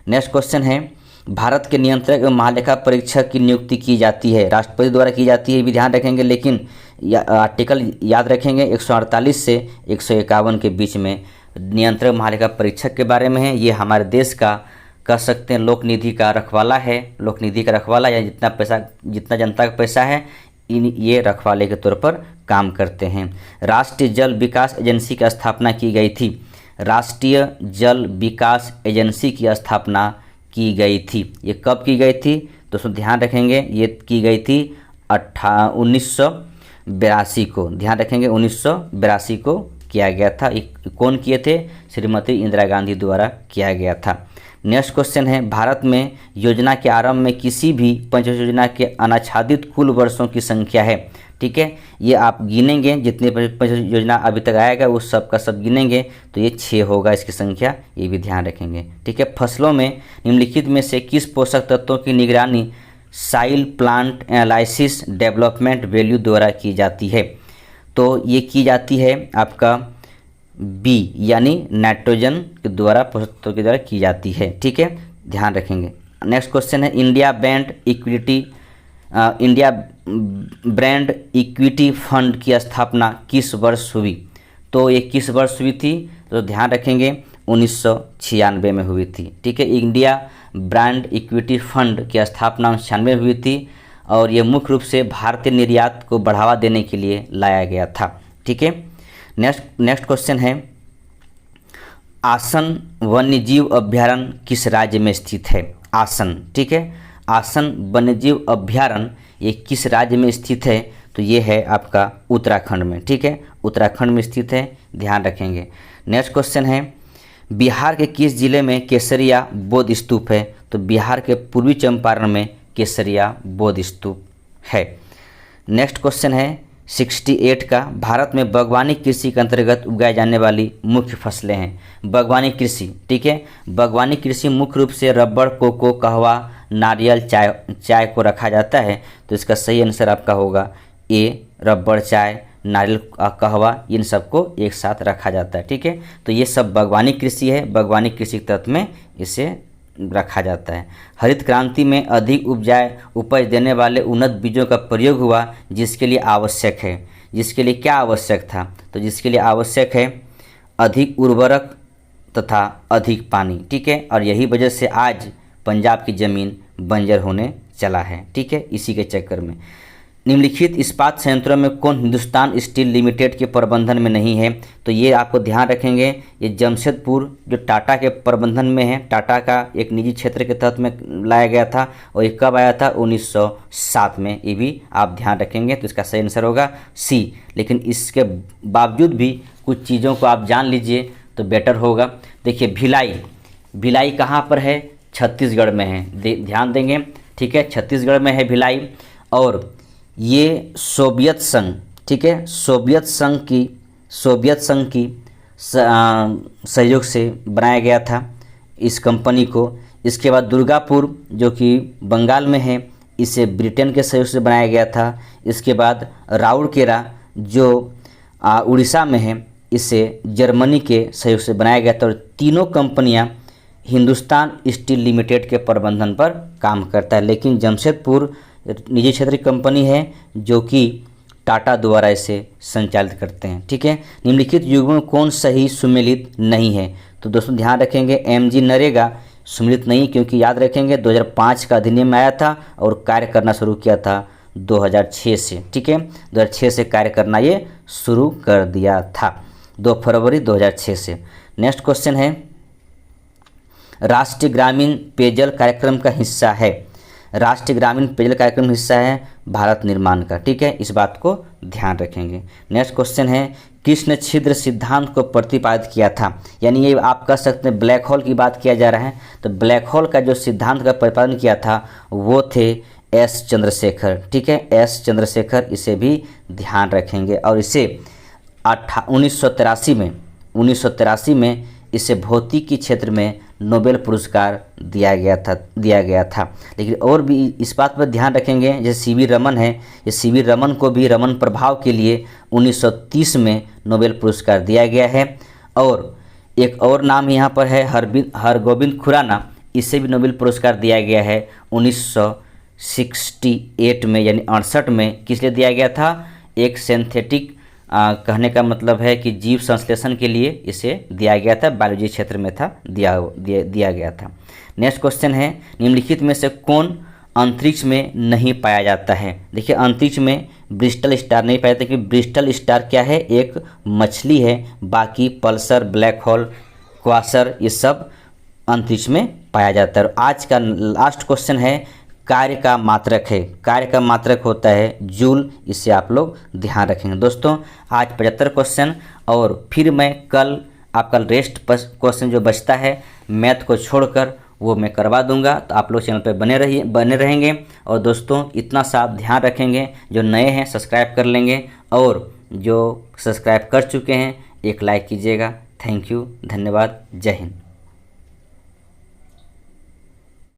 Speaker 1: नेक्स्ट क्वेश्चन है, भारत के नियंत्रक एवं महालेखा परीक्षक की नियुक्ति की जाती है, राष्ट्रपति द्वारा की जाती है, ये भी ध्यान रखेंगे। लेकिन आर्टिकल याद रखेंगे, 148 से 151 के बीच में नियंत्रक महालेखा परीक्षक के बारे में है। ये हमारे देश का कह सकते हैं लोक निधि का रखवाला है, लोक निधि का रखवाला, या जितना जनता का पैसा है ये रखवाले के तौर पर काम करते हैं। राष्ट्रीय जल विकास एजेंसी की स्थापना की गई थी, राष्ट्रीय जल विकास एजेंसी की स्थापना की गई थी। ये कब की गई थी? दोस्तों ध्यान रखेंगे, ये की गई थी 1982 को। ध्यान रखेंगे, 1982 को किया गया था। कौन किए थे? श्रीमती इंदिरा गांधी द्वारा किया गया था। नेक्स्ट क्वेश्चन है, भारत में योजना के आरंभ में किसी भी पंचायत योजना के अनाच्छादित कुल वर्षों की संख्या है। ठीक है, ये आप गिनेंगे, जितने पंचायत योजना अभी तक आएगा वो सब का सब गिनेंगे तो ये 6 होगा इसकी संख्या, ये भी ध्यान रखेंगे। ठीक है, फसलों में निम्नलिखित में से किस पोषक तत्वों की निगरानी साइल प्लांट एनालिसिस डेवलपमेंट वैल्यू द्वारा की जाती है? तो ये की जाती है आपका बी यानी नाइट्रोजन के द्वारा पोषक तत्वों के द्वारा की जाती है। ठीक है, ध्यान रखेंगे। नेक्स्ट क्वेश्चन है इंडिया ब्रांड इक्विटी फंड की स्थापना किस वर्ष हुई? तो ये किस वर्ष हुई थी? तो ध्यान रखेंगे 1996 में हुई थी। ठीक है, इंडिया ब्रांड इक्विटी फंड की स्थापना 1996 में हुई थी और ये मुख्य रूप से भारतीय निर्यात को बढ़ावा देने के लिए लाया गया था। ठीक है, नेक्स्ट क्वेश्चन है आसन वन्यजीव अभ्यारण्य किस राज्य में स्थित है? आसन, ठीक है, आसन वन्यजीव अभ्यारण्य ये किस राज्य में स्थित है? तो ये है आपका उत्तराखंड में। ठीक है, उत्तराखंड में स्थित है, ध्यान रखेंगे। नेक्स्ट क्वेश्चन है बिहार के किस जिले में केसरिया बौद्ध स्तूप है? तो बिहार के पूर्वी चंपारण में केसरिया बौद्ध स्तूप है। नेक्स्ट क्वेश्चन है 68 का भारत में बागवानी कृषि के अंतर्गत उगाई जाने वाली मुख्य फसलें हैं। बागवानी कृषि, ठीक है, बागवानी कृषि मुख्य रूप से रबड़, कोको, कहवा, नारियल, चाय को रखा जाता है। तो इसका सही आंसर आपका होगा ए, रबड़, चाय, नारियल, कहवा, इन सबको एक साथ रखा जाता है। ठीक है, तो ये सब बागवानी कृषि है, बागवानी कृषि के तहत में इसे रखा जाता है। हरित क्रांति में अधिक उपज देने वाले उन्नत बीजों का प्रयोग हुआ जिसके लिए आवश्यक है, जिसके लिए क्या आवश्यक था? तो जिसके लिए आवश्यक है अधिक उर्वरक तथा अधिक पानी। ठीक है, और यही वजह से आज पंजाब की ज़मीन बंजर होने चला है। ठीक है, इसी के चक्कर में निम्नलिखित इस्पात संयंत्रों में कौन हिंदुस्तान स्टील लिमिटेड के प्रबंधन में नहीं है? तो ये आपको ध्यान रखेंगे, ये जमशेदपुर जो टाटा के प्रबंधन में है, टाटा का एक निजी क्षेत्र के तहत में लाया गया था और ये कब आया था? 1907 में। ये भी आप ध्यान रखेंगे, तो इसका सही आंसर होगा सी। लेकिन इसके बावजूद भी कुछ चीज़ों को आप जान लीजिए तो बेटर होगा। देखिए भिलाई कहाँ पर है? छत्तीसगढ़ में है, ध्यान देंगे। ठीक है, छत्तीसगढ़ में है भिलाई। और ये सोवियत संघ, ठीक है, सोवियत संघ की सहयोग से बनाया गया था इस कंपनी को। इसके बाद दुर्गापुर जो कि बंगाल में है, इसे ब्रिटेन के सहयोग से बनाया गया था। इसके बाद राउरकेला जो उड़ीसा में है, इसे जर्मनी के सहयोग से बनाया गया था। और तीनों कंपनियां हिंदुस्तान स्टील लिमिटेड के प्रबंधन पर काम करता है, लेकिन जमशेदपुर निजी क्षेत्र की कंपनी है जो कि टाटा द्वारा इसे संचालित करते हैं। ठीक है, निम्नलिखित युगों में कौन सही सुमेलित नहीं है? तो दोस्तों ध्यान रखेंगे एमजी नरेगा सुमेलित नहीं, क्योंकि याद रखेंगे 2005 का अधिनियम आया था और कार्य करना शुरू किया था 2006 से। ठीक है, 2006 से कार्य करना ये शुरू कर दिया था, 2 फरवरी 2006 से। नेक्स्ट क्वेश्चन है राष्ट्रीय ग्रामीण पेयजल कार्यक्रम का हिस्सा है। राष्ट्रीय ग्रामीण पेयजल कार्यक्रम हिस्सा है भारत निर्माण का। ठीक है, इस बात को ध्यान रखेंगे। नेक्स्ट क्वेश्चन है कृष्ण छिद्र सिद्धांत को प्रतिपादित किया था, यानी ये आप कह सकते हैं ब्लैक होल की बात किया जा रहा है। तो ब्लैक होल का जो सिद्धांत का प्रतिपादन किया था वो थे एस चंद्रशेखर। ठीक है, एस चंद्रशेखर, इसे भी ध्यान रखेंगे। और इसे 1983 में इसे भौतिकी क्षेत्र में नोबेल पुरस्कार दिया गया था। लेकिन और भी इस बात पर ध्यान रखेंगे, जैसे सीवी रमन है, ये सीवी रमन को भी रमन प्रभाव के लिए 1930 में नोबेल पुरस्कार दिया गया है। और एक और नाम यहाँ पर है हरगोविंद खुराना, इसे भी नोबेल पुरस्कार दिया गया है 1968 में, यानी 68 में। किस लिए दिया गया था? एक सिंथेटिक कहने का मतलब है कि जीव संश्लेषण के लिए इसे दिया गया था, बायोलॉजी क्षेत्र में था, दिया गया था। नेक्स्ट क्वेश्चन है निम्नलिखित में से कौन अंतरिक्ष में नहीं पाया जाता है? देखिए अंतरिक्ष में ब्रिस्टल स्टार नहीं पाया जाता, क्योंकि ब्रिस्टल स्टार क्या है? एक मछली है। बाकी पल्सर, ब्लैक होल, क्वासर, ये सब अंतरिक्ष में पाया जाता है। और आज का लास्ट क्वेश्चन है कार्य का मात्रक है। कार्य का मात्रक होता है जूल, इससे आप लोग ध्यान रखेंगे। दोस्तों आज 75 क्वेश्चन, और फिर मैं कल आपका रेस्ट क्वेश्चन जो बचता है मैथ को छोड़कर वो मैं करवा दूंगा। तो आप लोग चैनल पर बने रहेंगे। और दोस्तों इतना सा आप ध्यान रखेंगे, जो नए हैं सब्सक्राइब कर लेंगे, और जो सब्सक्राइब कर चुके हैं एक लाइक कीजिएगा। थैंक यू, धन्यवाद, जय हिंद।